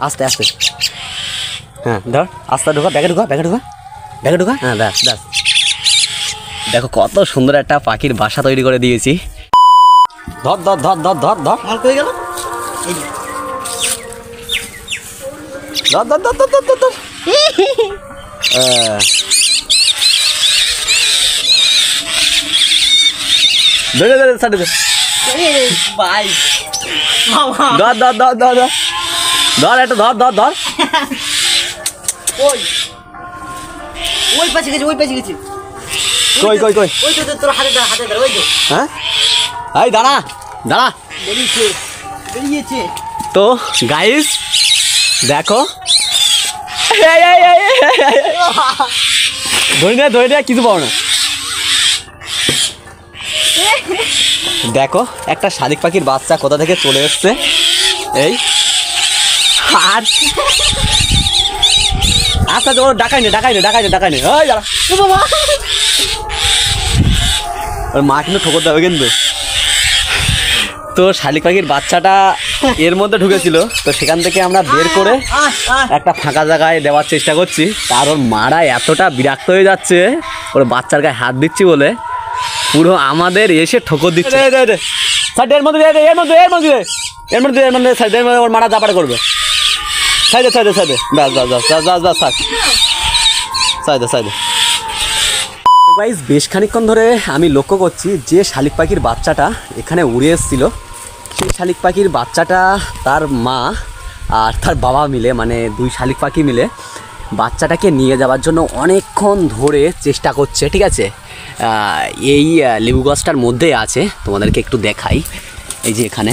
আস্তে আস্তে, হ্যাঁ ধর, আস্তে ঢোকা, ব্যাগে ঢোকা, ব্যাগে ঢোকা, ব্যাগে ঢোকা, হ্যাঁ ব্যাস ব্যাস। দেখো কত সুন্দর একটা পাখির বাসা তৈরি করে দিয়েছি। ধর ধর ধর ধর ধর ধর, মাল কই গেল? ধর ধর ধর ধর ধর ধর। ধরে ধরে সাইডে ধর, ভাই মামা ধর ধর ধর ধর ধর ধর, একটা ধর ধর ধর। ওই ওই পাশে গেছে, ওই পাশে গেছে। কই কই কই, ওই তো তোর হাতে ধর, হাতে ধর, ওই তো হ্যাঁ এই দাঁড়া দাঁড়া। বেরিয়েছে, বেরিয়েছে। তো গাইস দেখো, ধরে নে কিছু পাও না। দেখো একটা শালিক পাখির বাচ্চা কোথা থেকে চলে এসছে, এই আর আচ্ছা তো ডাকাই নে ডাকাই নে ডাকাই নে ডাকাই নে, ওই দাঁড়া, ওর মা কিন্তু ঠোকর দেবে কিন্তু। তো শালিক পাখির বাচ্চাটা এর মধ্যে ঢুকেছিল, তো সেখান থেকে আমরা বের করে একটা ফাঁকা জায়গায় দেওয়ার চেষ্টা করছি। তার ওর মারা এতটা বিরক্ত হয়ে যাচ্ছে, ওর বাচ্চার গায়ে হাত দিচ্ছি বলে পুরো আমাদের এসে ঠোকর দিচ্ছে। এর মধ্যে এর মধ্যে এর মধ্যে এর মধ্যে এর মধ্যে সাইডের মধ্যে ওর মারা জাপাটা করবে, সাইডে সাইডে সাইডে, ব্যাস ব্যাস ব্যাস ব্যাস ব্যাস থাক, সাইডে সাইডে। গাইস বেশ খানিকক্ষণ ধরে আমি লক্ষ্য করছি যে শালিক পাখির বাচ্চাটা এখানে উড়ে এসেছিল, সেই শালিক পাখির বাচ্চাটা তার মা আর তার বাবা মিলে, মানে দুই শালিক পাখি মিলে বাচ্চাটাকে নিয়ে যাওয়ার জন্য অনেকক্ষণ ধরে চেষ্টা করছে। ঠিক আছে, এই লেবু গাছটার মধ্যে আছে, তোমাদেরকে একটু দেখাই। এই যে এখানে,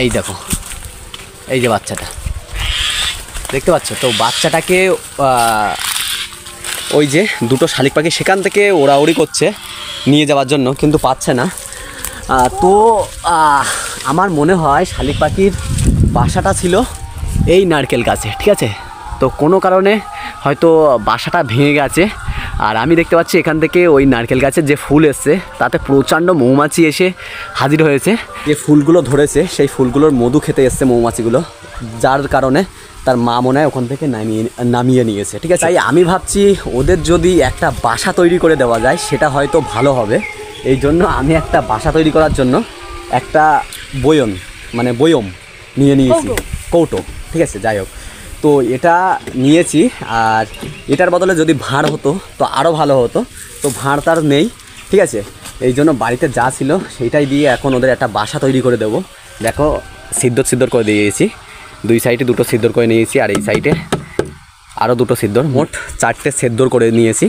এই দেখো, এই যে বাচ্চাটা দেখতে পাচ্ছ। তো বাচ্চাটাকে ওই যে দুটো শালিক পাখি সেখান থেকে ওড়াউড়ি করছে নিয়ে যাওয়ার জন্য, কিন্তু পাচ্ছে না। তো আমার মনে হয় শালিক পাখির বাসাটা ছিল এই নারকেল গাছে। ঠিক আছে, তো কোনো কারণে হয়তো বাসাটা ভেঙে গেছে। আর আমি দেখতে পাচ্ছি এখান থেকে ওই নারকেল গাছের যে ফুল এসছে তাতে প্রচণ্ড মৌমাছি এসে হাজির হয়েছে। যে ফুলগুলো ধরেছে সেই ফুলগুলোর মধু খেতে এসছে মৌমাছিগুলো, যার কারণে তার মা মনে হয় ওখান থেকে নামিয়ে নিয়েছে। ঠিক আছে, তাই আমি ভাবছি ওদের যদি একটা বাসা তৈরি করে দেওয়া যায় সেটা হয়তো ভালো হবে। এই জন্য আমি একটা বাসা তৈরি করার জন্য একটা বয়ম নিয়ে নিয়েছি, কৌটো। ঠিক আছে, যাই হোক, তো এটা নিয়েছি। আর এটার বদলে যদি ভাঁড় হতো তো আরও ভালো হতো, তো ভাঁড় তার নেই। ঠিক আছে, এই জন্য বাড়িতে যা ছিল সেইটাই দিয়ে এখন ওদের একটা বাসা তৈরি করে দেবো। দেখো সিদ্ধর করে দিয়েছি, দুই সাইডে দুটো সিদ্ধর করে নিয়েছি, আর এই সাইডে আরও দুটো সিদ্ধর, মোট 4টে সিদ্ধর করে নিয়েছি।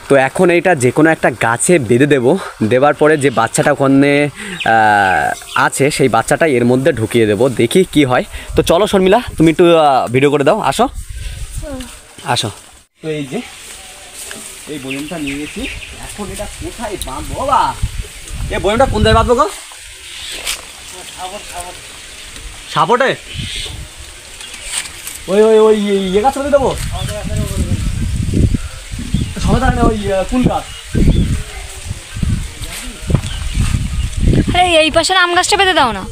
তো এখন এইটা যে কোনো একটা গাছে বেঁধে দেওয়ার পরে যে বাচ্চাটা ওখানে আছে সেই বাচ্চাটা এর মধ্যে ঢুকিয়ে দেবো, দেখি কি হয়। তো চলো শর্মিলা, তুমি একটু ভিডিও করে দাও, আসো আসো। তো এই যে এই বয়মটা নিয়ে গেছি, এখন এটা কোথায় বাঁধবো বাবা? এই বয়মটা কোন জায়গায় বাঁধবো গো? সাপোর্টে ওই ওই ওই ইয়ে গাছ করে দেবো সবাই, তাহলে ওই কুল গাছ। আরে এই পাশের আম গাছটা বেঁধে দাও না,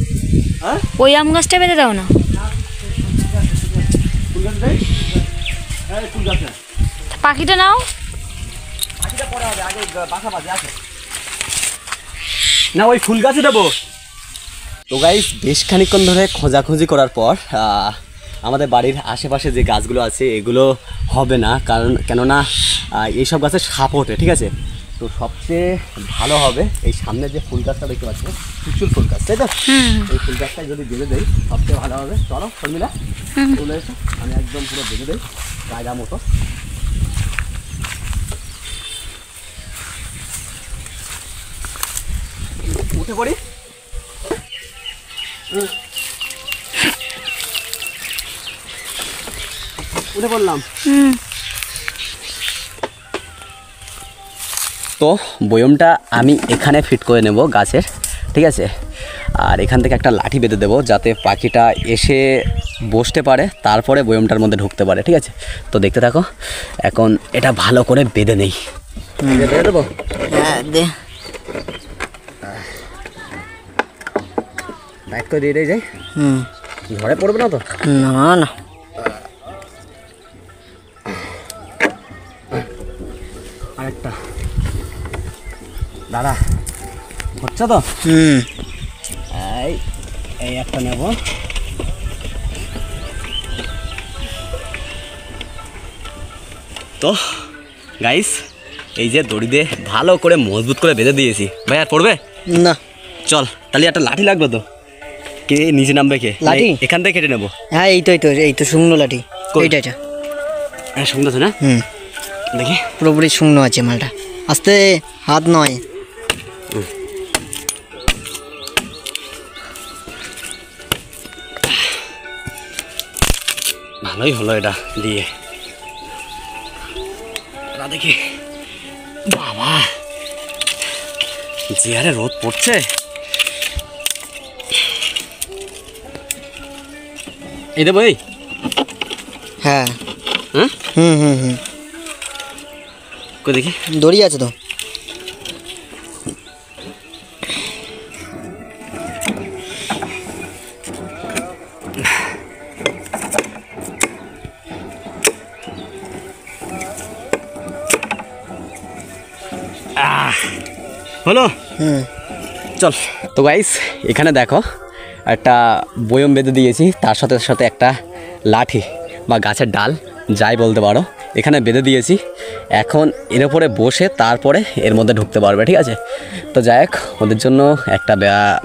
হ্যাঁ ওই আম গাছটা বেঁধে দাও না। কুল গাছ দেয়, কুল গাছে পাখিটা নাও, পাখিটা পরে হবে, আগে বাসা বাজে আছে না, ওই ফুল গাছে দেবো। তো গাইস বেশ খানিকক্ষণ ধরে খোঁজাখুঁজি করার পর আমাদের বাড়ির আশেপাশে যে গাছগুলো আছে এগুলো হবে না, কেননা এইসব গাছে সাপ ওঠে। ঠিক আছে, তো সবচেয়ে ভালো হবে এই সামনে যে ফুল গাছটা দেখতে পাচ্ছি, চুচুল ফুল গাছ, তাই তো? এই ফুল গাছটাই যদি বেঁধে দেই সবচেয়ে ভালো হবে। চলো শর্মিলা চলে এসো, আমি একদম পুরো বেঁধে দেই কায়দা মতো। উঠে পড়ি, উঠে পড়লাম। তো বয়মটা আমি এখানে ফিট করে নেব গাছের। ঠিক আছে, আর এখান থেকে একটা লাঠি বেঁধে দেবো যাতে পাখিটা এসে বসতে পারে, তারপরে বয়মটার মধ্যে ঢুকতে পারে। ঠিক আছে, তো দেখতে থাকো, এখন এটা ভালো করে বেঁধে নেই। বেঁধে দেবো, হ্যাঁ দে, টাইট করে দিয়ে যাই। ঝড়ে পড়বে না তো? না না আরেকটা দাদা হচ্ছে তো? এই এই একটা নেব। তো গাইস এই যে দড়ি দিয়ে ভালো করে মজবুত করে বেঁধে দিয়েছি। ভাই আর পড়বে না। চল তাহলে একটা লাঠি লাগবে তো। কে নিচে নামবে কে? লাঠি? এখান থেকে কেটে নেবো। হ্যাঁ এই তো শুকনো লাঠি। এইটা এটা হ্যাঁ শুনতে আছে না? দেখি পুরোপুরি শুকনো আছে মালটা। আস্তে, হাত নয়। ভালোই হলো এটা দিয়ে। দেখি বাবা যে হারে রোদ পড়ছে। এই দেবো এই? হ্যাঁ হ্যাঁ কই দেখি দড়ি আছে তো। হলো চল। তো গাইস এখানে দেখো একটা বয়ম বেঁধে দিয়েছি, তার সাথে সাথে একটা লাঠি বা গাছের ডাল যাই বলতে পারো এখানে বেঁধে দিয়েছি। এখন এর উপরে বসে তারপরে এর মধ্যে ঢুকতে পারবে, ঠিক আছে? তো যাই হোক ওদের জন্য একটা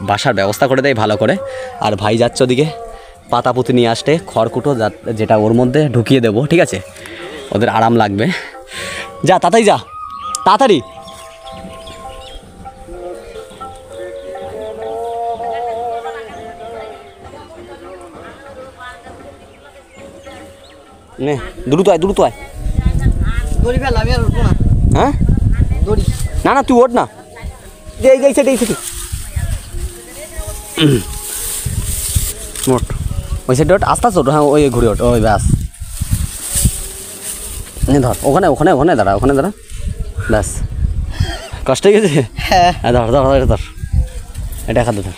বাসার ব্যবস্থা করে দেয় ভালো করে। আর ভাই যাচ্ছে ওদিকে পাতা পুঁতি নিয়ে আসতে, খড়কুটো যেটা ওর মধ্যে ঢুকিয়ে দেবো, ঠিক আছে? ওদের আরাম লাগবে। যা তাড়াতাড়ি যা, তাড়াতাড়ি। নে দ্রুত আয় দ্রুত আয়। দড়ি ফেল, আমি আর উঠবো না। হ্যাঁ দড়ি না না তুই ওঠ না। এই সেটি মোট ওই সাইডে ওঠ, আস্তে আস্তে ওঠ। হ্যাঁ ওই ঘুরে ওঠ, ওই ব্যাস। ধর ওখানে ওখানে ওখানে দাঁড়া, ওখানে দাঁড়া, ব্যাস। কষ্ট হয়ে গেছে? হ্যাঁ ধর ধর ধর ধর এটা খাতে ধর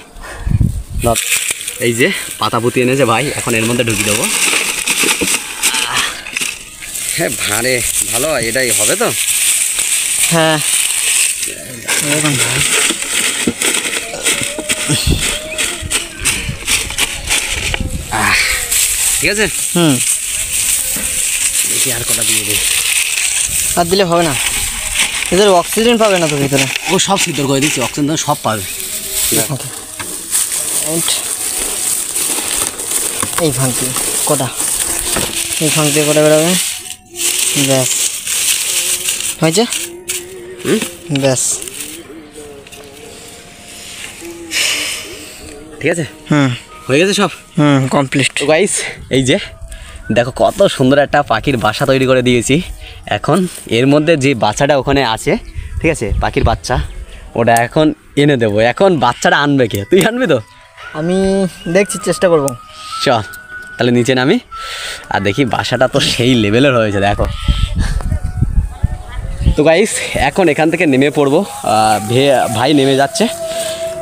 ধর। এই যে পাতা পুঁতি এনেছে ভাই, এখন এর মধ্যে ঢুকিয়ে দেবো। হ্যাঁ ভারে ভালো হয়, এটাই হবে তো? হ্যাঁ ঠিক আছে। দেখি আর কটা দিয়ে দিই। আর দিলে হবে না, এদের অক্সিজেন পাবে না তো ভিতরে। ও সব সিদ্ধ করে দিচ্ছি, অক্সিজেন সব পাবে। এই ভাঙতি কটা, এই ভাঙতি কটা বেরোবে, ব্যাস হয়েছে। ব্যাস ঠিক আছে, হয়ে গেছে সব। কমপ্লিট। তো গাইস এই যে দেখো কত সুন্দর একটা পাখির বাসা তৈরি করে দিয়েছি। এখন এর মধ্যে যে বাচ্চাটা ওখানে আছে, ঠিক আছে, পাখির বাচ্চা, ওটা এখন এনে দেবো। এখন বাচ্চাটা আনবে কে? তুই আনবি তো? আমি দেখছি, চেষ্টা করবো। চল তাহলে নিচে নামি আর দেখি। বাসাটা তো সেই লেভেলের হয়েছে দেখো। তো গাইস এখন এখান থেকে নেমে পড়বো, ভাই নেমে যাচ্ছে।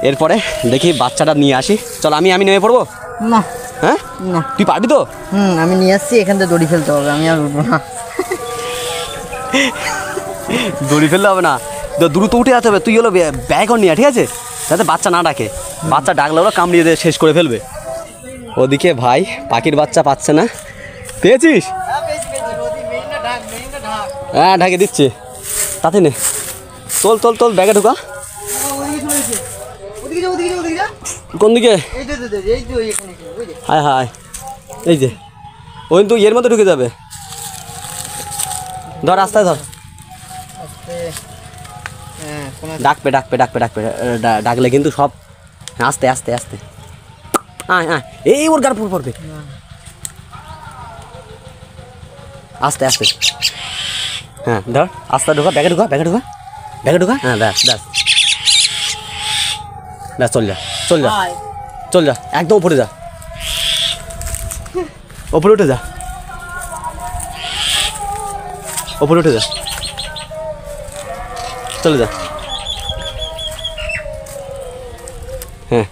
এরপরে দেখি বাচ্চাটা নিয়ে আসি। চল আমি নেমে পড়বো। না হ্যাঁ না, তুই পারবি তো? আমি নিয়ে আসছি, এখান থেকে দড়ি ফেলতে হবে, আমি আর উঠবো না। দড়ি ফেললে হবে না, দ্রুত উঠে যেতে হবে। তুই হলো ব্যাগ নিয়ে, ঠিক আছে, যাতে বাচ্চা না ডাকে। বাচ্চা ডাকলে ওরা কামড়িয়ে দিয়ে শেষ করে ফেলবে। ওদিকে ভাই পাখির বাচ্চা পাচ্ছে না। পেয়েছিস? হ্যাঁ ঢাকে দিচ্ছে, তাতে নে। তোল তোল তোল, ব্যাগে ঢুকা। কোন দিকে? হায় হায়, এই যে ওই তো এর মধ্যে ঢুকে যাবে। ধর রাস্তায় ধর। ডাকবে ডাকবে ডাকবে ডাকবে, ডাকলে কিন্তু সব। আস্তে আস্তে আস্তে, আয় আয়, এই ওর গার পড়বে। আস্তে আস্তে, হ্যাঁ ধর, আস্তে ঢোকা, ব্যাগে ঢোকা, ব্যাগে ঢোকা, ব্যাগে ঢোকা। হ্যাঁ ব্যাস ব্যাস ব্যাস, চল যা চল যা চল যা, একদম উপরে যা, ওপরে উঠে যা, ওপরে উঠে যা, চলে যা। হ্যাঁ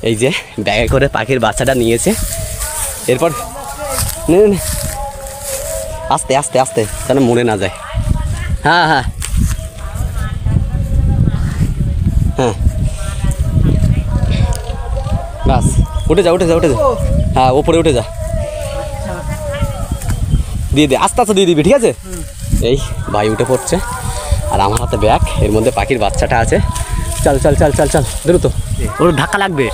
এই যে ব্যাগে করে পাখির বাচ্চাটা নিয়েছে। এরপর নে নে, আস্তে আস্তে আস্তে যেন মরে না যায়। হ্যাঁ হ্যাঁ হ্যাঁ, বাস উঠে যা উঠে যা উঠে যা। হ্যাঁ ওপরে উঠে যা, দিয়ে দে আস্তে আস্তে দিয়ে দিবি, ঠিক আছে? এই ভাই উঠে পড়ছে আর আমার হাতে ব্যাগ, এর মধ্যে পাখির বাচ্চাটা আছে। চল চল চল চল চল, দ্রুত, ওর ধাক্কা লাগবে।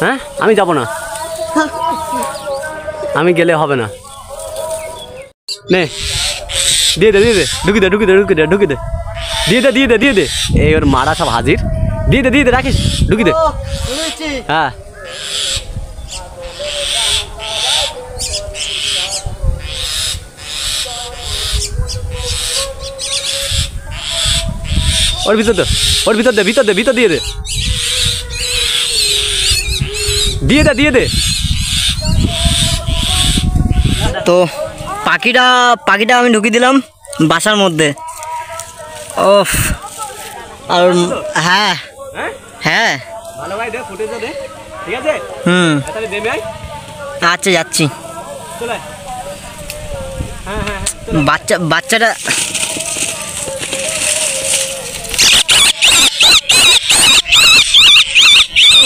হ্যাঁ আমি যাব না, আমি গেলে হবে না। নে দিয়ে দে দিয়ে দে, ঢুকি দে ঢুকি দে ঢুকি দে ঢুকি দে, দিয়ে দে দিয়ে দে দিয়ে দে। এই ওর মারা সব হাজির, দিয়ে দে রাখিস, ঢুকি দে। হ্যাঁ ওর ভিতর দে, ওর ভিতর দে, ভিতর দে, ভিতর দিয়ে দে, দিয়ে দে দিয়ে দে। তো পাখিটা আমি ঢুকিয়ে দিলাম বাসার মধ্যে। ওফ, আর হ্যাঁ হ্যাঁ ভালো ভাই দে, ফুটেজটা দে, ঠিক আছে? তাহলে দেবে আই, আচ্ছা যাচ্ছি। চলে। হ্যাঁ হ্যাঁ বাচ্চাটা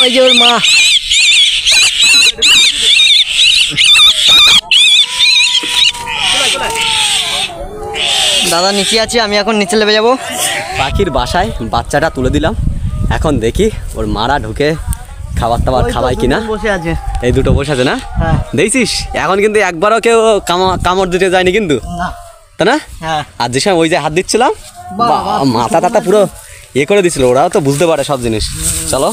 ওই যে ওর মা। দাদা নিচে আছে, আমি এখন নিচে নেমে যাবো। পাখির বাসায় বাচ্চাটা তুলে দিলাম, এখন দেখি ওর মারা ঢুকে খাবার টাবার খাওয়াই কিনা। বসে আছে, এই দুটো বসে আছে না? হ্যাঁ। দেখছিস এখন কিন্তু একবারও কেউ কামড় দিতে যায়নি কিন্তু, না তাই না? হ্যাঁ আর যে সময় ওই যে হাত দিচ্ছিলাম, মাথা টাথা পুরো ইয়ে করে দিছিল, ওরাও তো বুঝতে পারে সব জিনিস। চলো